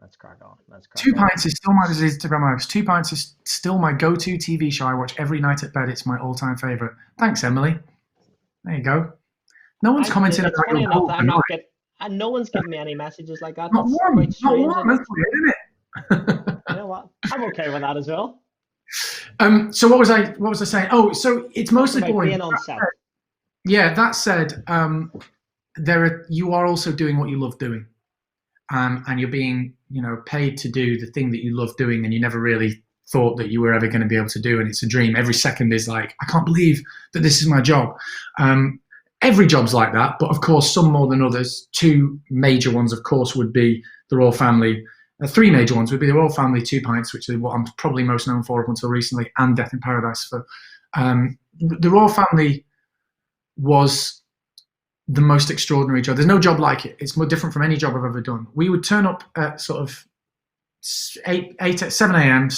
Let's crack on. Let's crack Two on. Pints is still my Instagram host. Two Pints is still my go-to TV show. I watch every night at bed. It's my all-time favorite. Thanks, Emily. There you go. No one's commenting It's about your funny enough gold that tonight. and no one's giving me any messages like that. Not That's one. quite Not strange. one. And That's weird, isn't it? you know what? I'm okay with that as well. So what was I saying? Oh, so it's mostly About boring. being on set. Yeah, that said, you are also doing what you love doing, and you're being paid to do the thing that you love doing, and you never really thought that you were ever going to be able to do, and it's a dream. Every second is like, I can't believe that this is my job. Every job's like that, but of course some more than others. Two major ones, of course, would be the Royle Family. Three major ones would be the Royle Family, Two Pints, which is what I'm probably most known for up until recently, and Death in Paradise. The Royle Family was the most extraordinary job. There's no job like it. It's more different from any job I've ever done. We would turn up at sort of 7 a.m.,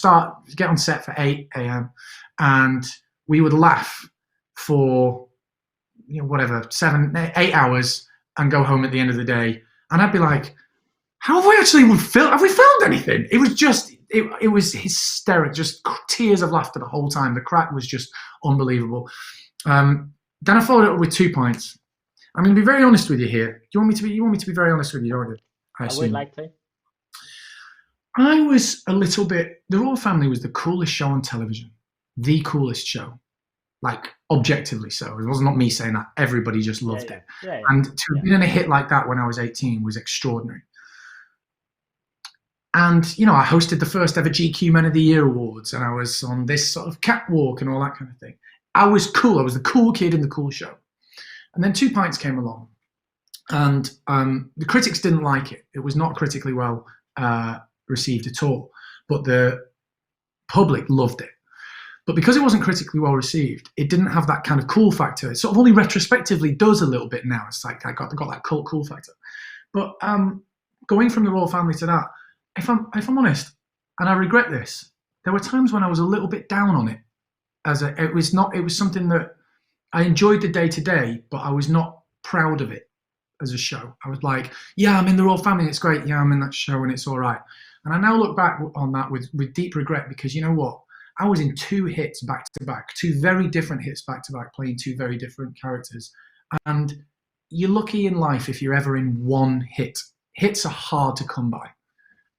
get on set for 8 a.m., and we would laugh for 8 hours and go home at the end of the day. And I'd be like, how have we actually filmed? Have we filmed anything? It was just, it was hysteric, just tears of laughter the whole time. The crack was just unbelievable. Then I followed it up with 2 Pints. I'm going to be very honest with you here. You want me to be very honest with you, don't you? I would like to. I was a little bit. The Royle Family was the coolest show on television, the coolest show, like objectively so. It was not me saying that. Everybody just loved it. Yeah. And to have been in a hit like that when I was 18 was extraordinary. And I hosted the first ever GQ Men of the Year awards, and I was on this sort of catwalk and all that kind of thing. I was cool. I was the cool kid in the cool show. And then 2 Pints came along, and the critics didn't like it. It was not critically well received at all, but the public loved it. But because it wasn't critically well received, it didn't have that kind of cool factor. It sort of only retrospectively does a little bit now. It's like I got that cult cool factor. But going from the Royle Family to that, if I'm honest, and I regret this, there were times when I was a little bit down on it. It was something that I enjoyed the day to day, but I was not proud of it as a show. I was like, yeah, I'm in the Royle Family, it's great. Yeah, I'm in that show and it's all right. And I now look back on that with deep regret, because you know what? I was in 2 hits back to back, 2 very different hits back to back, playing 2 very different characters. And you're lucky in life if you're ever in 1 hit. Hits are hard to come by.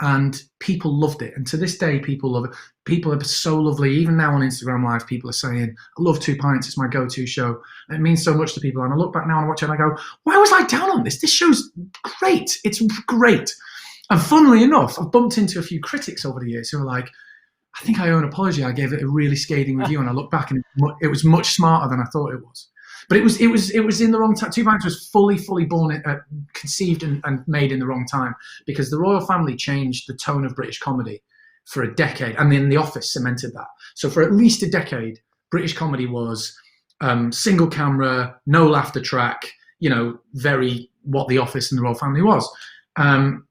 And people loved it. And to this day, people love it. People are so lovely. Even now on Instagram Live, people are saying, I love 2 Pints. It's my go-to show. And it means so much to people. And I look back now and watch it and I go, why was I down on this? This show's great. It's great. And funnily enough, I've bumped into a few critics over the years who are like, I think I owe an apology. I gave it a really scathing review, and I look back and it was much smarter than I thought it was. But it was in the wrong time. 2 Pints was fully born, conceived and made in the wrong time, because the Royle Family changed the tone of British comedy for a decade, and then The Office cemented that. So for at least a decade, British comedy was single camera, no laughter track, very what The Office and the Royle Family was. And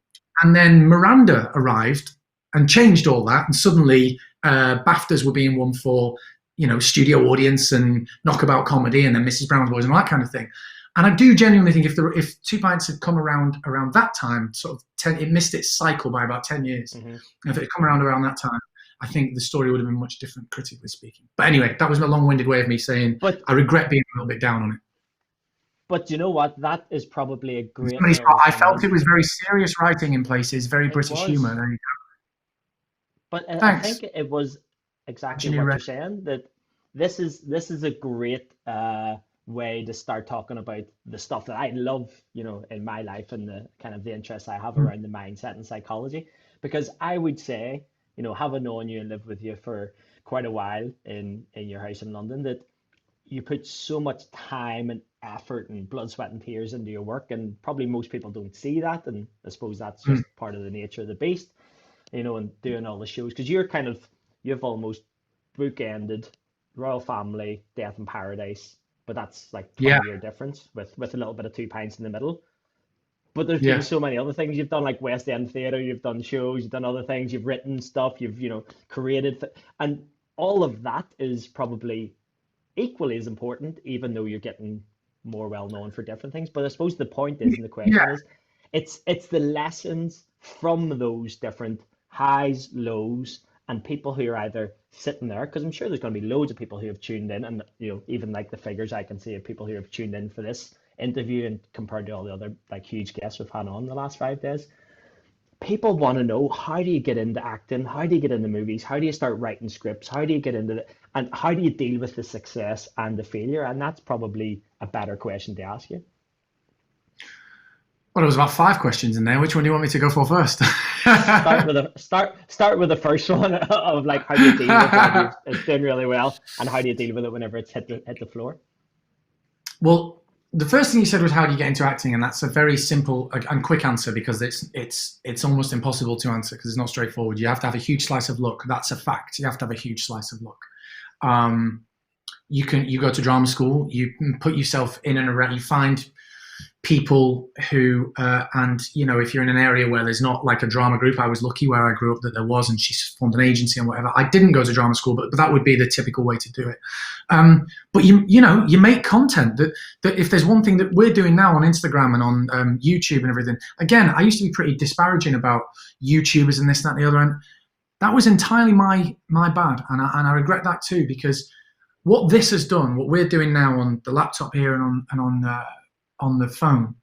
then Miranda arrived and changed all that, and suddenly BAFTAs were being won for studio audience and knockabout comedy, and then Mrs. Brown's Boys and all that kind of thing. And I do genuinely think if 2 Pints had come around that time, sort of it missed its cycle by about 10 years. Mm-hmm. And if it had come around that time, I think the story would have been much different, critically speaking. But anyway, that was a long-winded way of me saying I regret being a little bit down on it. But you know what? That is probably a great. I felt it was very serious writing in places, very British humour. There you go. But I think it was exactly what you're saying, that this is a great way to start talking about the stuff that I love, in my life, and the kind of the interests I have around the mindset and psychology. Because I would say, having known you and lived with you for quite a while in your house in London, that you put so much time and effort and blood, sweat and tears into your work, and probably most people don't see that, and I suppose that's just part of the nature of the beast, and doing all the shows, because you've almost bookended Royle Family, Death in Paradise, but that's like 20-year difference with a little bit of 2 Pints in the middle. But there's been so many other things you've done, like West End Theatre, you've done shows, you've done other things, you've written stuff, you've created, and all of that is probably equally as important, even though you're getting more well known for different things. But I suppose the point is, and the question is, it's the lessons from those different highs, lows, and people who are either sitting there, because I'm sure there's going to be loads of people who have tuned in, and even like the figures I can see of people who have tuned in for this interview, and compared to all the other like huge guests we've had on the last 5 days, people want to know, how do you get into acting? How do you get into movies? How do you start writing scripts? How do you get into it? And how do you deal with the success and the failure? And that's probably a better question to ask you. Well, there was about 5 questions in there. Which one do you want me to go for first? Start with the first one of like, how do you deal with it? It's doing really well, and how do you deal with it whenever it's hit the floor? Well, the first thing you said was, how do you get into acting? And that's a very simple and quick answer, because it's almost impossible to answer because it's not straightforward. You have to have a huge slice of luck. That's a fact. You have to have a huge slice of luck. You go to drama school, you put yourself in and around, you find people who, and if you're in an area where there's not like a drama group, I was lucky where I grew up that there was, and she formed an agency and whatever. I didn't go to drama school, but that would be the typical way to do it. But you make content that if there's one thing that we're doing now on Instagram and on YouTube and everything. Again, I used to be pretty disparaging about YouTubers and this, that, and the other, and that was entirely my bad, and I regret that too, because what this has done, what we're doing now on the laptop here and on the phone,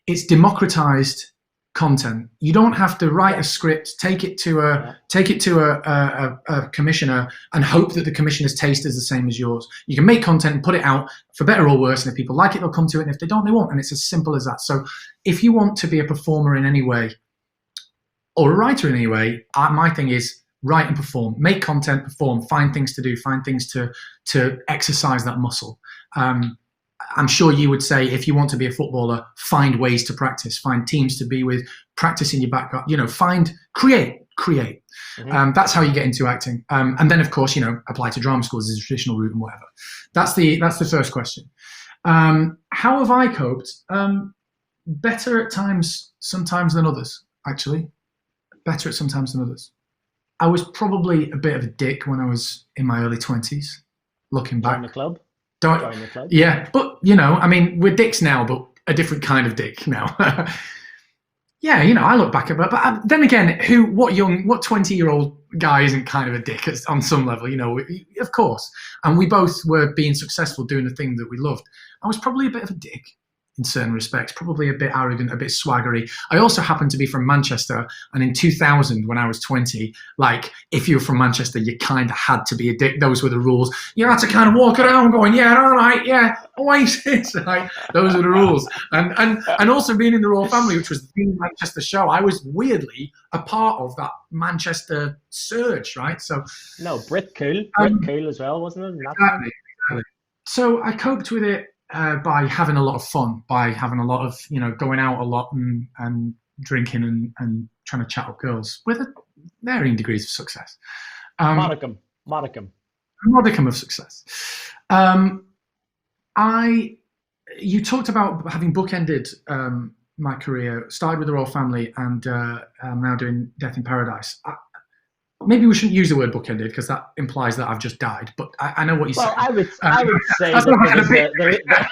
it's democratized content. You don't have to write a script, take it to a commissioner and hope that the commissioner's taste is the same as yours. You can make content and put it out, for better or worse, and if people like it, they'll come to it, and if they don't, they won't. And it's as simple as that. So if you want to be a performer in any way, or a writer in any way, my thing is write and perform, make content, perform, find things to do, find things to exercise that muscle. I'm sure you would say, if you want to be a footballer, find ways to practice, find teams to be with, practice in your back, create. Mm-hmm. That's how you get into acting. And then, of course, apply to drama schools as a traditional route and whatever. That's the first question. How have I coped? Better at times, sometimes than others, actually. Better at sometimes than others. I was probably a bit of a dick when I was in my early 20s, looking back. Join the club? Join the club? Yeah, but, we're dicks now, but a different kind of dick now. Yeah, I look back at it, but then again, what 20-year-old guy isn't kind of a dick on some level, of course. And we both were being successful doing the thing that we loved. I was probably a bit of a dick in certain respects, probably a bit arrogant, a bit swaggery. I also happened to be from Manchester, and in 2000, when I was 20, like, if you were from Manchester, you kind of had to be a dick. Those were the rules. You had to kind of walk around going, yeah, all right, yeah, Oasis. Like, those were the rules. And also being in the Royle Family, which was the Manchester show, I was weirdly a part of that Manchester surge, right? So no, Brit cool as well, wasn't it? Exactly. So I coped with it by having a lot of fun, by having a lot of, going out a lot and drinking and trying to chat up girls with varying degrees of success. Modicum of success. You talked about having bookended my career, started with the Royle Family, and I'm now doing Death in Paradise. Maybe we shouldn't use the word bookended, because that implies that I've just died. But I know what you're saying. I would say that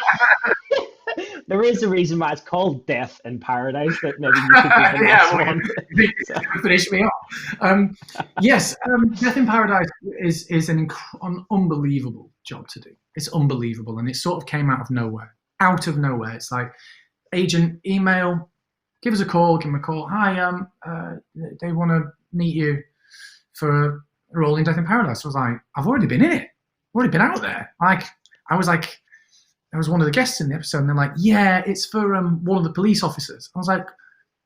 there is a reason why it's called Death in Paradise. That maybe you could be the next one. Finish me off. Yes, Death in Paradise is an unbelievable job to do. It's unbelievable, and it sort of came out of nowhere. It's like, agent, email, give us a call. Give them a call. Hi, they want to meet you for a role in Death in Paradise. I was like, I've already been in it. I've already been out there. I was one of the guests in the episode, and they're like, yeah, it's for one of the police officers. I was like,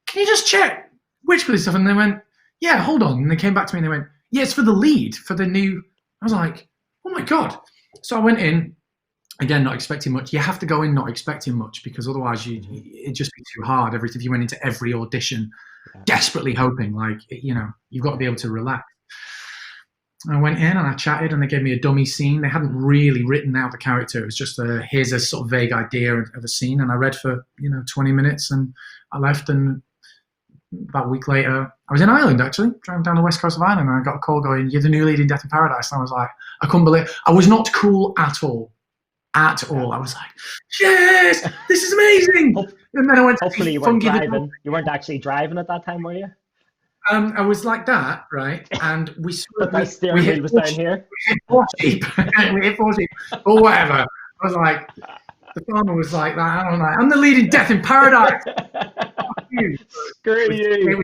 can you just check which police officer? And they went, yeah, hold on. And they came back to me and they went, yeah, it's for the lead, for the new. I was like, oh my God. So I went in, again, not expecting much. You have to go in not expecting much, because otherwise it'd just be too hard. If you went into every audition desperately hoping, you've got to be able to relax. I went in and I chatted, and they gave me a dummy scene. They hadn't really written out the character. It was just here's a sort of vague idea of a scene. And I read for 20 minutes, and I left. And about a week later, I was in Ireland, actually, driving down the west coast of Ireland, and I got a call going, you're the new lead in Death in Paradise. And I was like, I couldn't believe it. I was not cool at all. at all. I was like, yes, this is amazing. And then I went to hopefully see you weren't Funky the driving. Dolphin. You weren't actually driving at that time, were you? I was like that, right? And But that steering hit wheel was down here. four sheep. We hit four sheep, or whatever. I was like, the farmer was like that. I'm the leading Death in Paradise. Screw you.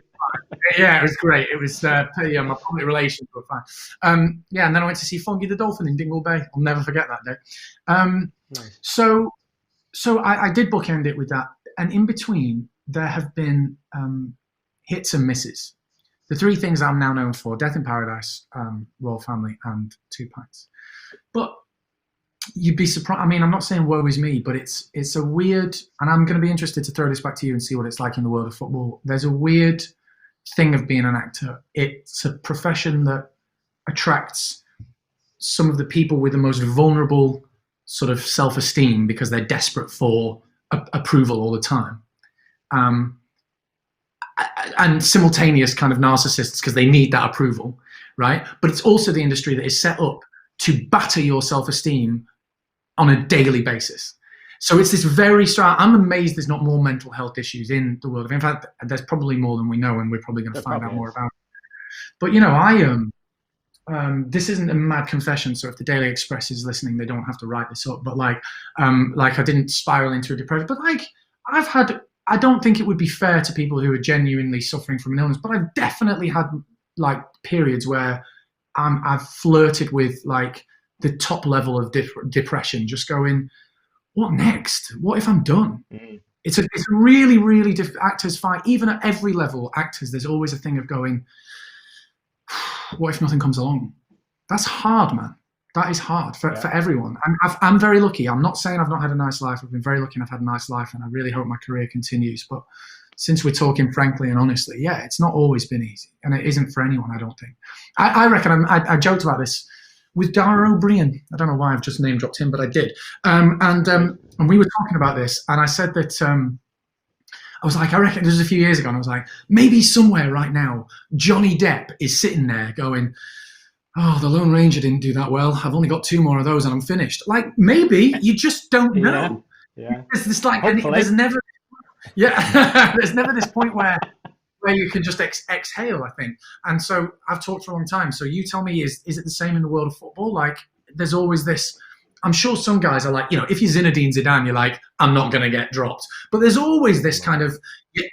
Yeah, it was great. It was my public relations were fine. Yeah, and then I went to see Funky the Dolphin in Dingle Bay. I'll never forget that day. Nice. So I did bookend it with that, and in between there have been hits and misses. The three things I'm now known for: Death in Paradise, Royle Family, and 2 Pints. But you'd be surprised. I mean, I'm not saying woe is me, but it's a weird, and I'm going to be interested to throw this back to you and see what it's like in the world of football. There's a weird thing of being an actor. It's a profession that attracts some of the people with the most vulnerable sort of self-esteem because they're desperate for approval all the time. And simultaneous kind of narcissists because they need that approval, right? But it's also the industry that is set up to batter your self-esteem on a daily basis. So it's this very strong. I'm amazed there's not more mental health issues in the world. In fact, there's probably more than we know, and we're probably going to find out more about it. But this isn't a mad confession. So if the Daily Express is listening, they don't have to write this up. But like I didn't spiral into a depression. But like I don't think it would be fair to people who are genuinely suffering from an illness. But I've definitely had like periods where I've flirted with like the top level of depression, just going, what next? What if I'm done? It's a really, really actors fight, even at every level, actors, there's always a thing of going, what if nothing comes along? That's hard, man. That is hard for everyone. I'm very lucky. I'm not saying I've not had a nice life. I've been very lucky and I've had a nice life, and I really hope my career continues. But since we're talking frankly and honestly, yeah, it's not always been easy, and it isn't for anyone, I don't think. I reckon I joked about this with Dara O'Brien. I don't know why I've just name dropped him, but I did. And we were talking about this, and I said that I was like, I reckon this was a few years ago, and I was like, maybe somewhere right now, Johnny Depp is sitting there going, oh, The Lone Ranger didn't do that well. I've only got 2 more of those and I'm finished. Like, maybe you just don't know. Yeah. There's like, there's never this point where you can just exhale, I think. And so I've talked for a long time. So you tell me, is it the same in the world of football? Like, there's always this. I'm sure some guys are like, if you're Zinedine Zidane, you're like, I'm not going to get dropped. But there's always this kind of,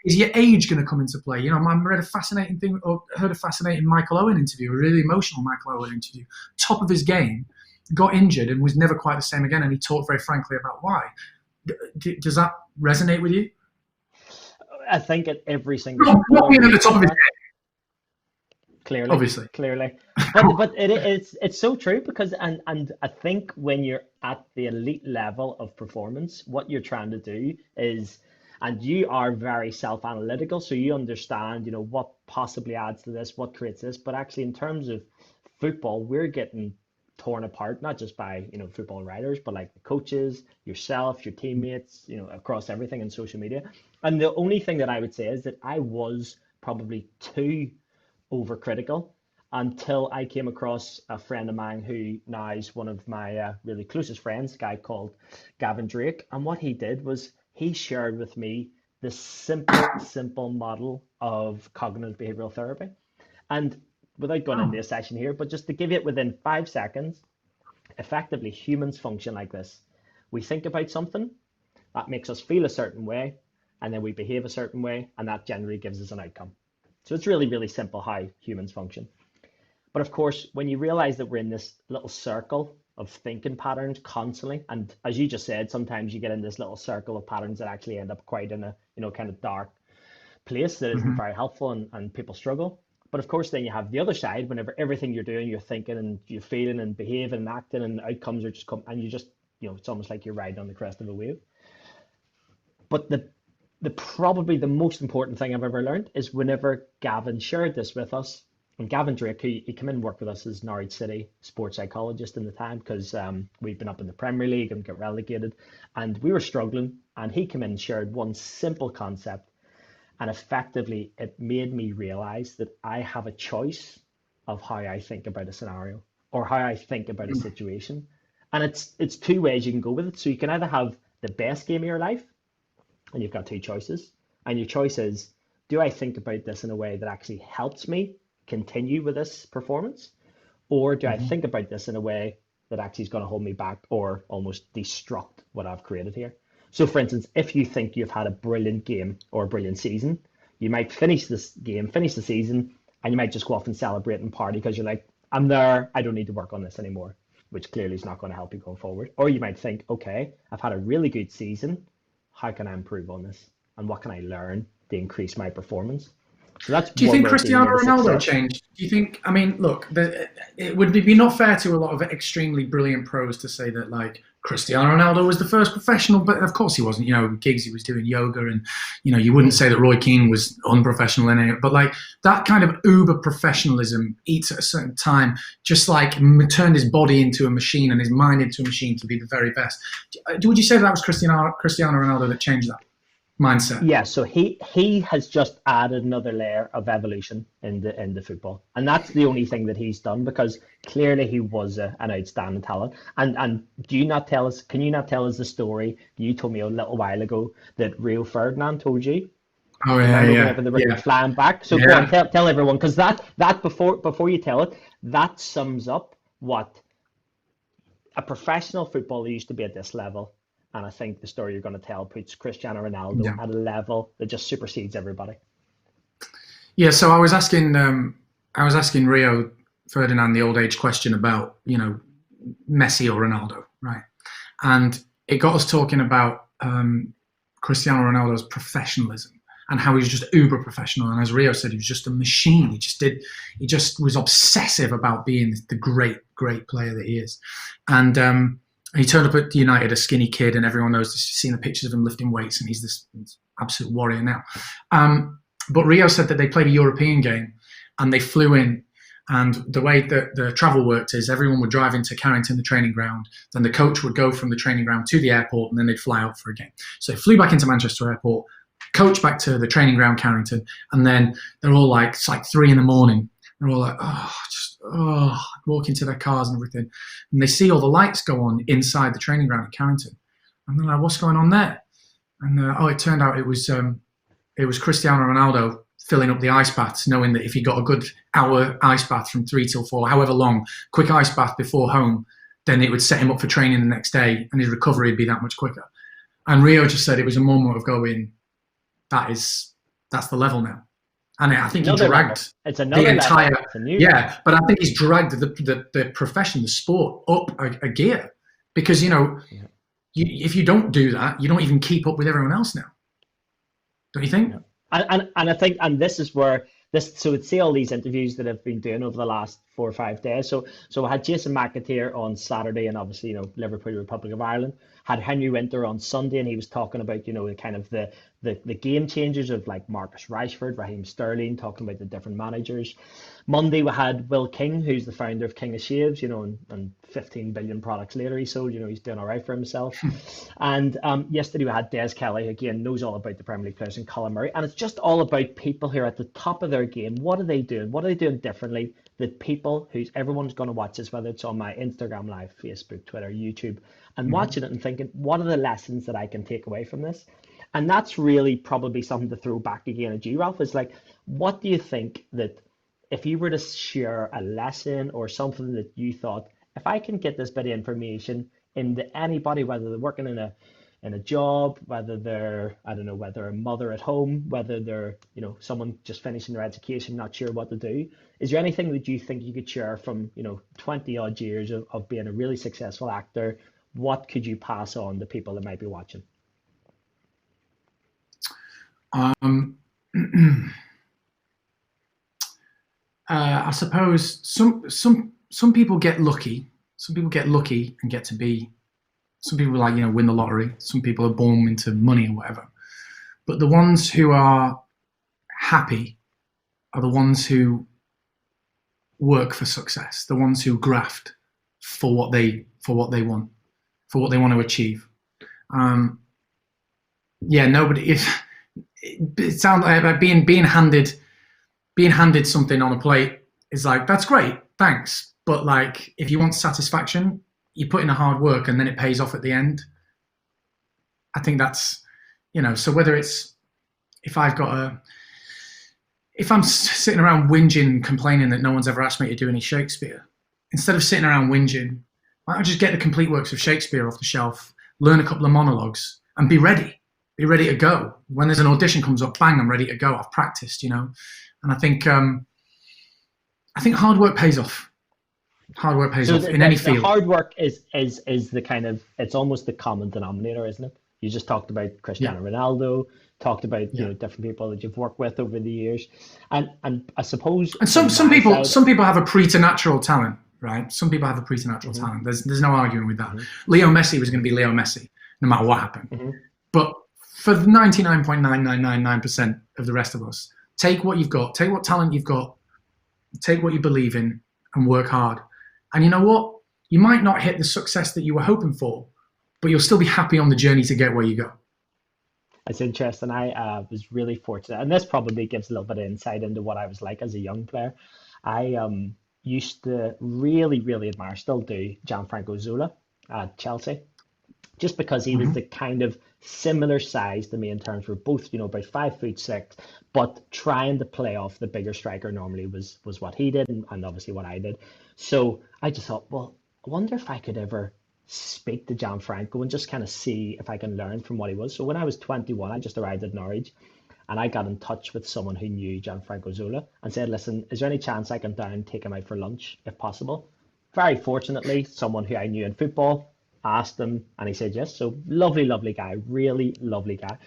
is your age going to come into play? I read a fascinating thing, or heard a fascinating Michael Owen interview, a really emotional Michael Owen interview, top of his game, got injured and was never quite the same again. And he talked very frankly about why. Does that resonate with you? I think at every single not being at the top of his game. Clearly, obviously, but it's so true because and I think when you're at the elite level of performance, what you're trying to do is, and you are very self-analytical, so you understand, what possibly adds to this, what creates this. But actually, in terms of football, we're getting torn apart, not just by football writers, but like the coaches, yourself, your teammates, across everything in social media. And the only thing that I would say is that I was probably too overcritical until I came across a friend of mine who now is one of my really closest friends, a guy called Gavin Drake. And what he did was he shared with me this simple model of cognitive behavioral therapy. And without going into a session here, but just to give it within 5 seconds, effectively humans function like this. We think about something that makes us feel a certain way, and then we behave a certain way, and that generally gives us an outcome. So it's really, really simple how humans function. But of course, when you realize that we're in this little circle of thinking patterns constantly, and as you just said, sometimes you get in this little circle of patterns that actually end up quite in a kind of dark place that isn't very helpful, and people struggle. But of course, then you have the other side, whenever everything you're doing, you're thinking and you're feeling and behaving and acting, and outcomes are just come, and you just, it's almost like you're riding on the crest of a wave. But the probably the most important thing I've ever learned is whenever Gavin shared this with us, and Gavin Drake, he came in and worked with us as Norwich City sports psychologist in the time, because we'd been up in the Premier League and got relegated, and we were struggling, and he came in and shared one simple concept, and effectively it made me realize that I have a choice of how I think about a scenario or how I think about a situation. And it's two ways you can go with it. So you can either have the best game of your life, and you've got two choices. And your choice is, do I think about this in a way that actually helps me continue with this performance? Or do I Hmm. think about this in a way that actually is going to hold me back or almost destruct what I've created here? So, for instance, if you think you've had a brilliant game or a brilliant season, you might finish this game, finish the season, and you might just go off and celebrate and party because you're like, I'm there, I don't need to work on this anymore, which clearly is not going to help you going forward. Or you might think, okay, I've had a really good season. How can I improve on this? And what can I learn to increase my performance? So that's Do you one think way of dealing Cristiano with the Ronaldo success. changed? Do you think? I mean, look, it would be not fair to a lot of extremely brilliant pros to say that like Cristiano Ronaldo was the first professional, but of course he wasn't. You know, gigs he was doing yoga, and you know, you wouldn't say that Roy Keane was unprofessional in it. But like that kind of uber professionalism, eats at a certain time, just like turned his body into a machine and his mind into a machine to be the very best. Would you say that was Cristiano Ronaldo that changed that mindset? Yeah, so he has just added another layer of evolution in the football, and that's the only thing that he's done because clearly he was an outstanding talent. And do you not tell us? Can you not tell us the story you told me a little while ago that Rio Ferdinand told you? Oh Do you yeah, remember yeah, whenever they were yeah, flying back? So go on, yeah. tell everyone because that before you tell it, that sums up what a professional footballer used to be at this level. And I think the story you're going to tell puts Cristiano Ronaldo Yeah. at a level that just supersedes everybody. Yeah, so I was asking Rio Ferdinand the old age question about, you know, Messi or Ronaldo, right? And it got us talking about Cristiano Ronaldo's professionalism and how he was just uber professional. And as Rio said, he was just a machine. He just was obsessive about being the great, great player that he is. And he turned up at United a skinny kid, and everyone knows this, seen the pictures of him lifting weights, and he's this absolute warrior now. But Rio said that they played a European game and they flew in. And the way that the travel worked is everyone would drive into Carrington, the training ground. Then the coach would go from the training ground to the airport, and then they'd fly out for a game. So they flew back into Manchester Airport, coach back to the training ground, Carrington, and then they're all like, it's like 3 a.m. They're all like, walking to their cars and everything. And they see all the lights go on inside the training ground at Carrington. And they're like, what's going on there? And it turned out it was Cristiano Ronaldo filling up the ice baths, knowing that if he got a good hour ice bath from 3 till 4, however long, quick ice bath before home, then it would set him up for training the next day and his recovery would be that much quicker. And Rio just said it was a moment of going, that's the level now. And I think he dragged It's the another entire, level. It's a new level. yeah, but I think he's dragged the profession, the sport up a gear because, you know, if you don't do that, you don't even keep up with everyone else now. Don't you think? Yeah. And I think, and this is where this, so it's see all these interviews that I've been doing over the last 4 or 5 days. So I had Jason McAteer on Saturday, and obviously, you know, Liverpool, Republic of Ireland. Had Henry Winter on Sunday, and he was talking about, you know, the kind of the game changers of like Marcus Rashford, Raheem Sterling, talking about the different managers. Monday we had Will King, who's the founder of King of Shaves, you know, and 15 billion products later he sold, you know, he's doing all right for himself. And yesterday we had Des Kelly, again, knows all about the Premier League players, and Colin Murray. And it's just all about people who are at the top of their game. What are they doing? What are they doing differently that people who's everyone's going to watch this, whether it's on my Instagram Live, Facebook, Twitter, YouTube, and watching it and thinking, what are the lessons that I can take away from this? And that's really probably something to throw back again at you, Ralph, is like, what do you think that if you were to share a lesson or something that you thought, if I can get this bit of information into anybody, whether they're working in a job, whether they're, I don't know, whether a mother at home, whether they're, you know, someone just finishing their education, not sure what to do. Is there anything that you think you could share from, you know, 20 odd years of being a really successful actor? What could you pass on to people that might be watching? I suppose some people get lucky. Some people get lucky and get to be. Some people like, you know, win the lottery. Some people are born into money or whatever. But the ones who are happy are the ones who work for success. The ones who graft for what they want, for what they want to achieve. Nobody. It sounds like being handed something on a plate is like, that's great, thanks. But like, if you want satisfaction, you put in the hard work and then it pays off at the end. I think that's, so whether it's, if I'm sitting around whinging, complaining that no one's ever asked me to do any Shakespeare, instead of sitting around whinging, why don't I just get the complete works of Shakespeare off the shelf, learn a couple of monologues, and be ready to go. When there's an audition comes up, bang, I'm ready to go. I've practiced, And I think hard work pays off. Hard work pays off in any field. The hard work is the kind of, it's almost the common denominator, isn't it? You just talked about Cristiano Ronaldo, talked about different people that you've worked with over the years, and I suppose. And some people have a preternatural talent, right? Some people have a preternatural talent. There's no arguing with that. Leo Messi was going to be Leo Messi, no matter what happened. But for 99.9999% of the rest of us, take what you've got, take what talent you've got, take what you believe in, and work hard. And you know what? You might not hit the success that you were hoping for, but you'll still be happy on the journey to get where you go. It's interesting. I was really fortunate, and this probably gives a little bit of insight into what I was like as a young player. I used to really, really admire, still do, Gianfranco Zola at Chelsea, just because he was the kind of similar size to me in terms we're both, about 5'6", but trying to play off the bigger striker normally was what he did, and obviously what I did. So I just thought, well, I wonder if I could ever speak to Gianfranco and just kind of see if I can learn from what he was. So when I was 21, I just arrived at Norwich, and I got in touch with someone who knew Gianfranco Zola and said, listen, is there any chance I can down and take him out for lunch if possible? Very fortunately, someone who I knew in football asked him, and he said yes. So lovely, lovely guy, really lovely guy.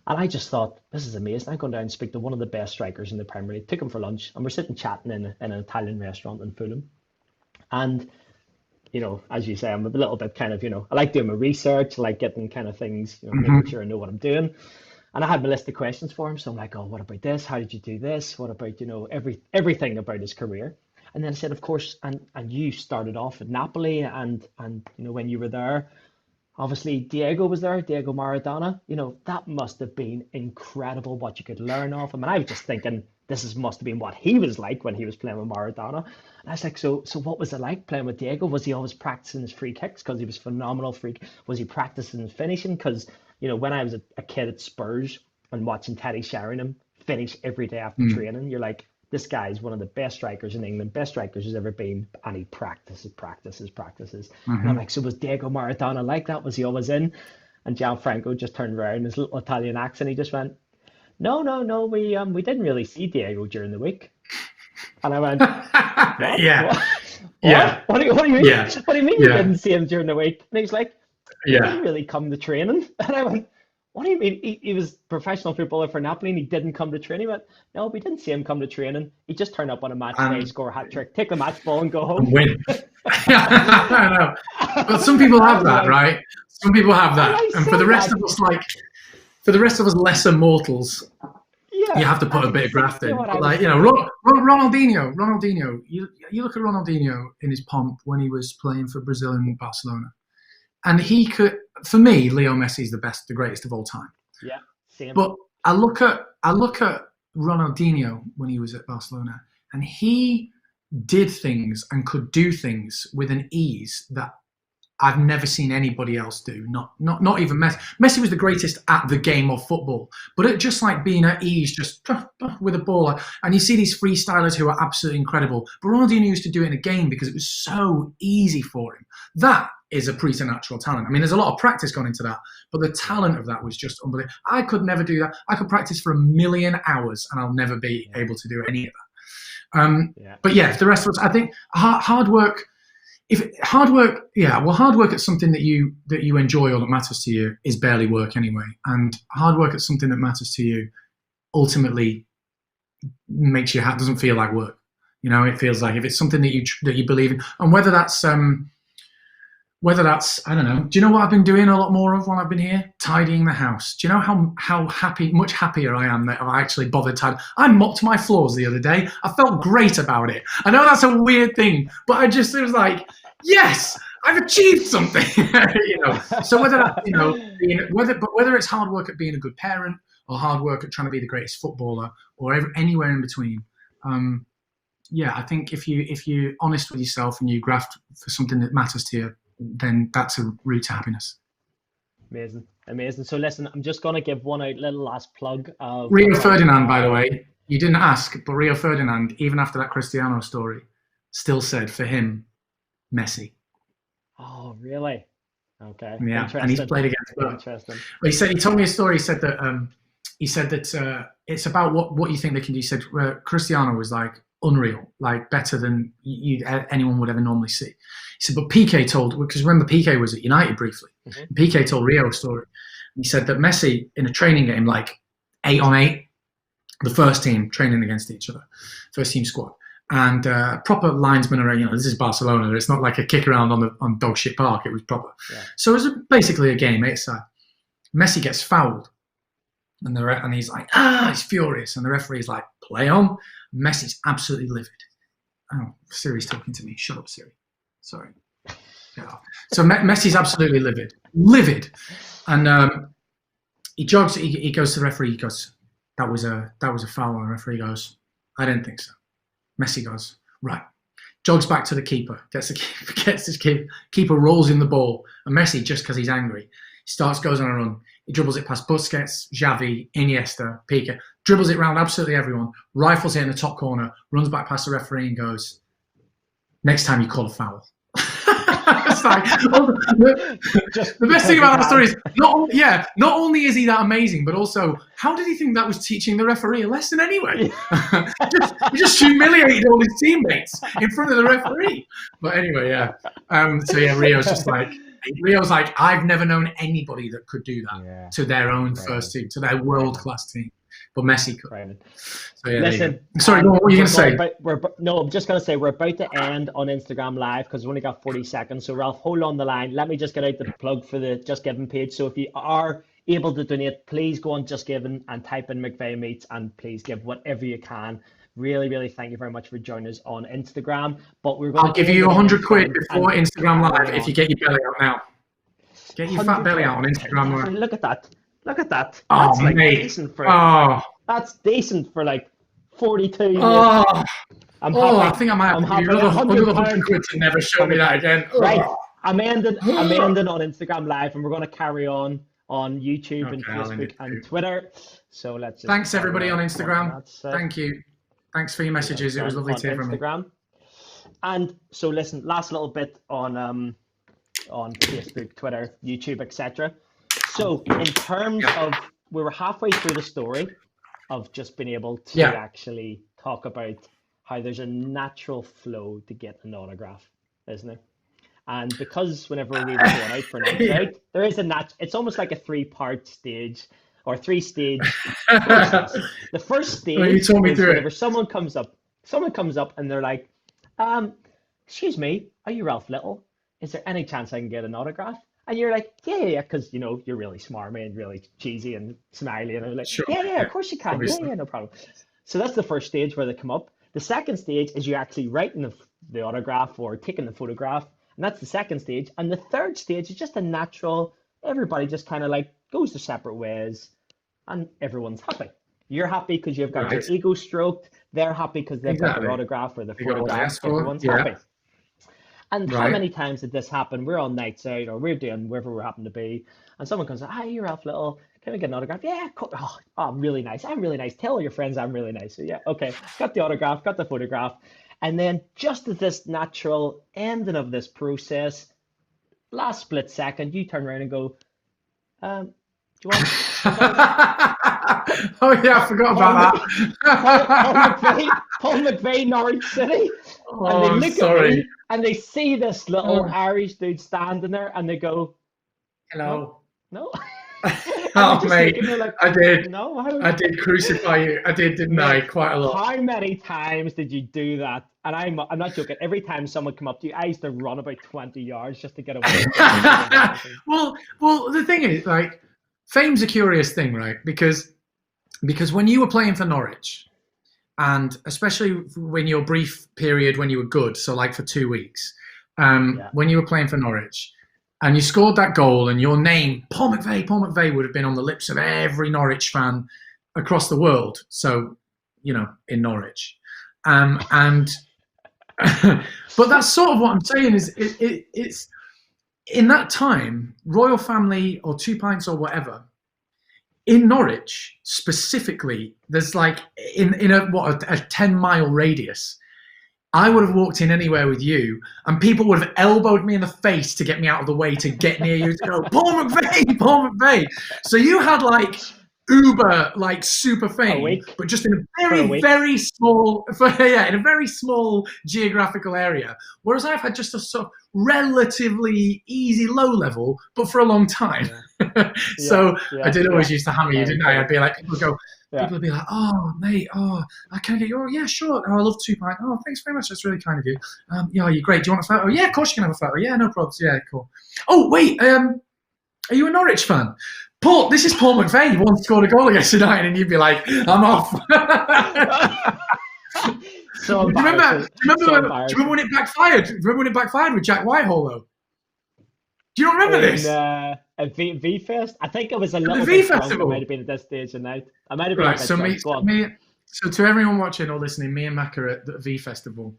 And I just thought, this is amazing. I'm going down and speak to one of the best strikers in the Premier League. Took him for lunch, and we're sitting chatting in an Italian restaurant in Fulham. And as you say, I'm a little bit kind of, I like doing my research, I like getting kind of things, making sure I know what I'm doing. And I had my list of questions for him. So I'm like, oh, what about this? How did you do this? What about, everything about his career? And then I said, of course, and you started off at Napoli, and when you were there, obviously Diego was there, Diego Maradona. That must have been incredible what you could learn off him. And I was just thinking, must have been what he was like when he was playing with Maradona. And I was like, so what was it like playing with Diego? Was he always practicing his free kicks because he was phenomenal Was he practicing his finishing? Because when I was a kid at Spurs and watching Teddy Sheringham finish every day after training, you're like, this guy's one of the best strikers in England, best strikers there's ever been, and he practices. And I'm like, so was Diego Maradona like that? Was he always in? And Gianfranco just turned around, his little Italian accent, he just went, no, we didn't really see Diego during the week. And I went, what? Yeah. What do you mean? Yeah. What do you mean you didn't see him during the week? And he's like, he didn't really come to training. And I went, what do you mean? He was professional footballer for Napoli and he didn't come to training? He went, no, we didn't see him come to training. He just turned up on a match day, score a hat trick, take the match ball and go home. And win. I know. But some people have that, right? Some people have that. And for the rest of us, for the rest of us lesser mortals, you have to put a bit of graft in. But Ronaldinho, you look at Ronaldinho in his pomp when he was playing for Brazil and Barcelona. And he could, for me, Leo Messi is the greatest of all time. Yeah, same. But I look at Ronaldinho when he was at Barcelona, and he did things and could do things with an ease that I've never seen anybody else do. Not even Messi. Messi was the greatest at the game of football, but it just like being at ease, just with a ball. And you see these freestylers who are absolutely incredible. But Ronaldinho used to do it in a game because it was so easy for him. That is a preternatural talent. I mean, there's a lot of practice gone into that, but the talent of that was just unbelievable. I could never do that. I could practice for 1,000,000 hours and I'll never be able to do any of that. But yeah, the rest of us, I think hard work. Hard work at something that you enjoy or that matters to you is barely work anyway. And hard work at something that matters to you ultimately makes you doesn't feel like work. It feels like if it's something that you believe in, and whether that's I don't know. Do you know what I've been doing a lot more of while I've been here? Tidying the house. Do you know how much happier I am that I actually bothered tidying? I mopped my floors the other day. I felt great about it. I know that's a weird thing, but it was like, yes, I've achieved something. So whether that, whether it's hard work at being a good parent or hard work at trying to be the greatest footballer or anywhere in between. I think if you're honest with yourself and you graft for something that matters to you, then that's a route to happiness. Amazing. So listen, I'm just going to give one little last plug of Rio Ferdinand, by the way, you didn't ask, but Rio Ferdinand, even after that Cristiano story, still said for him, Messi. Oh, really? Okay. Yeah, and he's played against both. Interesting. He told me a story. He said that it's about what you think they can do. He said Cristiano was like unreal, like better than anyone would ever normally see. He said, but Piqué told, because remember Piqué was at United briefly. Mm-hmm. Piqué told Rio a story. He said that Messi in a training game, like 8-on-8, the first team training against each other, first team squad, and proper linesmen are, this is Barcelona. It's not like a kick around on dog shit park. It was proper. Yeah. So it was basically a game. It's Messi gets fouled, and he's like, he's furious, and the referee's like, play on. Messi's absolutely livid. Oh, Siri's talking to me. Shut up, Siri. Sorry. Get off. So Messi's absolutely livid, and he jogs. He goes to the referee. He goes, that was a foul. And the referee goes, I didn't think so. Messi goes, right. Jogs back to the keeper. Gets his keeper, rolls in the ball, and Messi, just because he's angry, goes on a run. He dribbles it past Busquets, Xavi, Iniesta, Piqué, dribbles it round absolutely everyone, rifles it in the top corner, runs back past the referee and goes, next time you call a foul. It's like, the best thing about that story is not only is he that amazing, but also how did he think that was teaching the referee a lesson anyway? He just humiliated all his teammates in front of the referee. But anyway, Rio's like, I've never known anybody that could do that to their own first team, to their world-class team. But Messi could. Right. So listen. Sorry, what were you going to say? I'm just going to say we're about to end on Instagram Live because we've only got 40 seconds. So Ralf, hold on the line. Let me just get out the plug for the Just Giving page. So if you are able to donate, please go on Just Giving and type in McVeigh Meets and please give whatever you can. Really, really thank you very much for joining us on Instagram. But I'll give you 100 quid before Instagram Live if you get your belly out now. Get your fat belly out on Instagram Live. Look at that. That's decent that's decent for like 42 years. I'm happy. I think I might have another 100 quid to never show me that again. Right. I'm ending on Instagram Live, and we're going to carry on YouTube and Facebook and Twitter. So let's just thanks everybody on Instagram. Thank you. Thanks for your messages. It was lovely to hear from you. And so listen, last little bit on Facebook, Twitter, YouTube, etc. So in terms of, we were halfway through the story of just being able to actually talk about how there's a natural flow to get an autograph, isn't it? And because whenever we were going out for an out, there is it's almost like a 3-part stage or 3-stage process. The first stage is whenever someone comes up and they're like, excuse me, are you Ralf Little? Is there any chance I can get an autograph? And you're like, yeah, because, you're really smarmy and really cheesy and smiley. And I'm like, sure, yeah, of course you can. Obviously. Yeah, no problem. So that's the first stage where they come up. The second stage is you actually writing the autograph or taking the photograph. And that's the second stage. And the third stage is just a natural, everybody just kind of like goes their separate ways and everyone's happy. You're happy because you've got your ego stroked. They're happy because they've got their autograph or the photograph. Everyone's happy. And how many times did this happen? We're on nights out or we're doing wherever we happen to be. And someone comes, hi, you're Ralf Little. Can we get an autograph? Yeah, cool. Oh, I'm really nice. I'm really nice. Tell all your friends I'm really nice. So yeah, okay. Got the autograph, got the photograph. And then just at this natural ending of this process, last split second, you turn around and go, do you want oh yeah, I forgot about that. Paul McVeigh, Norwich City. Oh, and they look sorry. at me and they see this little Irish dude standing there and they go, hello. No. Oh mate, like, I did. No, I did crucify you. I did, didn't I? Quite a lot. How many times did you do that? And I'm not joking. Every time someone come up to you, I used to run about 20 yards just to get away. Well, the thing is, like, fame's a curious thing, right? Because when you were playing for Norwich, and especially when your brief period when you were good, so like for 2 weeks, when you were playing for Norwich, and you scored that goal, and your name, Paul McVeigh would have been on the lips of every Norwich fan across the world. So, in Norwich, and but that's sort of what I'm saying is it's in that time, Royle Family or Two Pints or whatever, in Norwich specifically, there's like in a 10-mile radius. I would have walked in anywhere with you, and people would have elbowed me in the face to get me out of the way to get near you to go, Paul McVeigh, Paul McVeigh. So you had like uber, like super fame, but just in a very small, in a very small geographical area. Whereas I've had just a sort of relatively easy low level, but for a long time. So I did always used to hammer you, didn't I? I'd be like, people would be like, oh, mate, I can get you. Oh, yeah, sure. Oh, I love 2 Pints. Oh, thanks very much. That's really kind of you. Yeah, you're great. Do you want a photo? Oh, yeah, of course you can have a photo. Yeah, no problems. Yeah, cool. Oh, wait, are you a Norwich fan? Paul, this is Paul McVeigh. He once scored a goal against United, and you'd be like, I'm off. So do you remember when it backfired? Do you remember when it backfired with Jack Whitehall, though? Do you not remember this? At V Fest, I think it was a little bit drunk. It might have been at this stage of night. I might have been a bit drunk. So to everyone watching or listening, me and Macca are at the V Festival.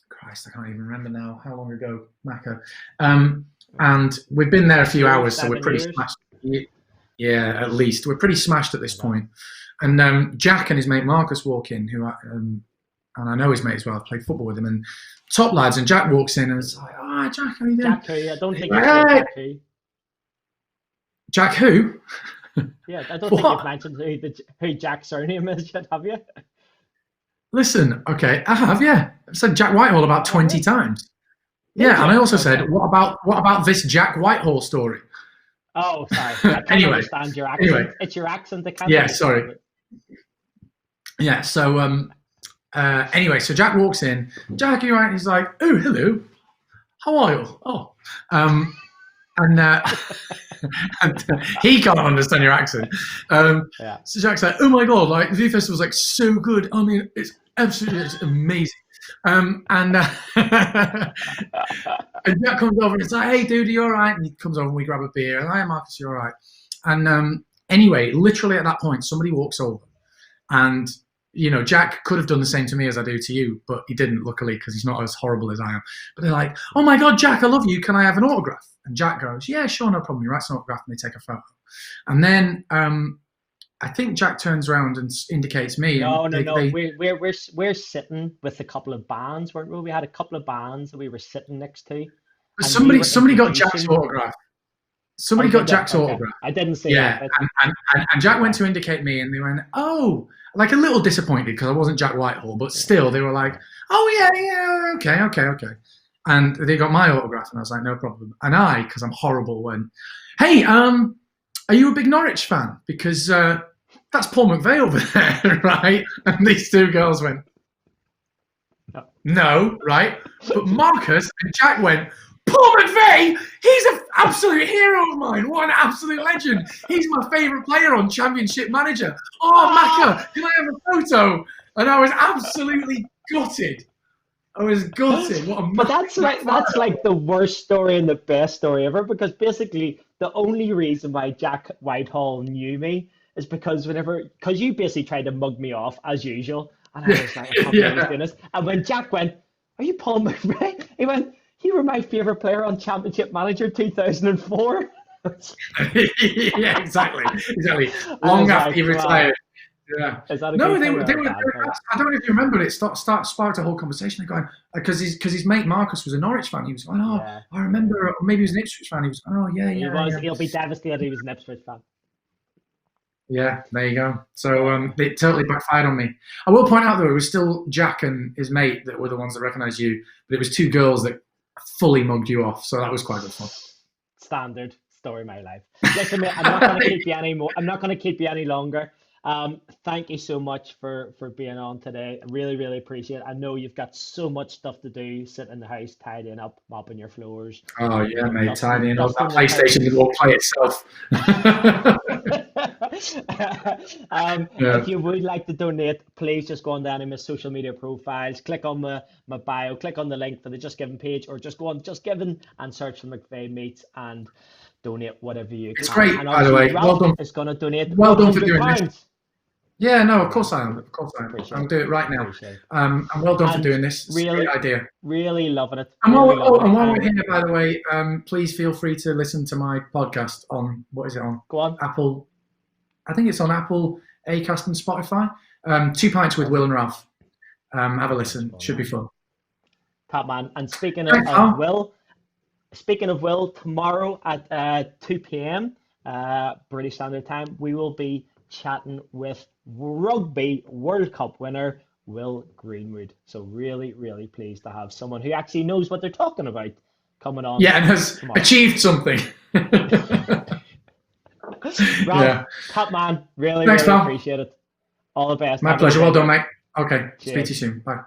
Christ, I can't even remember now how long ago, Macca. And we've been there a few hours, so we're pretty smashed. Yeah, at least we're pretty smashed at this point. And Jack and his mate Marcus walk in, who and I know his mate as well. I've played football with him, and top lads. And Jack walks in and it's like, "Oh, Jack, how are you doing?" Jack who? I don't think it's Jack who. Jack who? Yeah, I don't think you've mentioned who Jack's surname is yet, have you? Listen, okay, I have. Yeah, I've said Jack Whitehall about 20 times. Yeah, and I also said, what about this Jack Whitehall story? Oh, sorry. I can't understand your accent. Anyway, it's your accent that can't. Yeah, sorry. Yeah, so anyway, so Jack walks in. Jack, you right? He's like, oh, hello. How are you? Oh, and he can't understand your accent. So Jack's like, oh my god, like the V Festival's like so good. I mean, it's amazing. And Jack comes over and it's like, hey dude, are you all right? And he comes over and we grab a beer. And hi Marcus, you all right? And anyway, literally at that point, somebody walks over, and you know, Jack could have done the same to me as I do to you, but he didn't, luckily, because he's not as horrible as I am. But they're like, oh my god, Jack, I love you. Can I have an autograph? And Jack goes, yeah, sure, no problem. He writes an autograph and they take a photo. And then I think Jack turns around and indicates me. No. We're sitting with a couple of bands, weren't we? We had a couple of bands that we were sitting next to. Somebody got Jack's autograph. Somebody got Jack's autograph. I didn't see that. And Jack went to indicate me, and they went, oh, like a little disappointed because I wasn't Jack Whitehall, but still they were like, oh yeah, okay. And they got my autograph, and I was like, no problem. And I, because I'm horrible, went, hey, are you a big Norwich fan? Because that's Paul McVeigh over there, right? And these two girls went, no, right? But Marcus and Jack went, Paul McVeigh, he's an absolute hero of mine. What an absolute legend. He's my favourite player on Championship Manager. Oh, Macca, can I have a photo? And I was absolutely gutted. But that's like the worst story and the best story ever, because basically the only reason why Jack Whitehall knew me is because you basically tried to mug me off as usual. And I was like, I can't believe he's doing this. And when Jack went, are you Paul McVeigh? He went, you were my favourite player on Championship Manager 2004. Yeah, exactly. Long after he retired. Yeah. No, they were. I don't know if you remember it. Sparked a whole conversation. Going because his mate Marcus was a Norwich fan. He was going, I remember. Or maybe he was an Ipswich fan. He was, He'll be devastated. He was an Ipswich fan. Yeah, there you go. So it totally backfired on me. I will point out though, it was still Jack and his mate that were the ones that recognised you, but it was two girls that fully mugged you off. So that was quite good fun. Standard story of my life. Listen, mate, I'm not going to keep you anymore. I'm not going to keep you any longer. Thank you so much for being on today. I really, really appreciate it. I know you've got so much stuff to do, sitting in the house, tidying up, mopping your floors. Oh yeah, mate, tidying up. That PlayStation will play itself. If you would like to donate, please just go on to any of my social media profiles, click on my bio, click on the link for the Just Giving page, or just go on Just Giving and search for McVeigh Meats and donate whatever you can. It's great, by the way. Well done. It's going to donate. Well done for doing this. Yeah, no, of course I am. Of course I am. Appreciate I'm doing it right now. Appreciate it. And well done for doing this. It's really, a great idea. Really loving it. And really while we're here, by the way, please feel free to listen to my podcast on, what is it on? Go on. Apple. I think it's on Apple, Acast, and Spotify. 2 Pints with Will and Ralph. Have a listen. Should be fun. Top man. And speaking of Will, tomorrow at 2 p.m. British Standard Time, we will be chatting with Rugby World Cup winner Will Greenwood. So really, really pleased to have someone who actually knows what they're talking about coming on. Yeah, and has achieved something. Ralph, top man, really, Thanks, really appreciate it. All the best. My pleasure. Well done, mate. Okay. Cheers. Speak to you soon. Bye.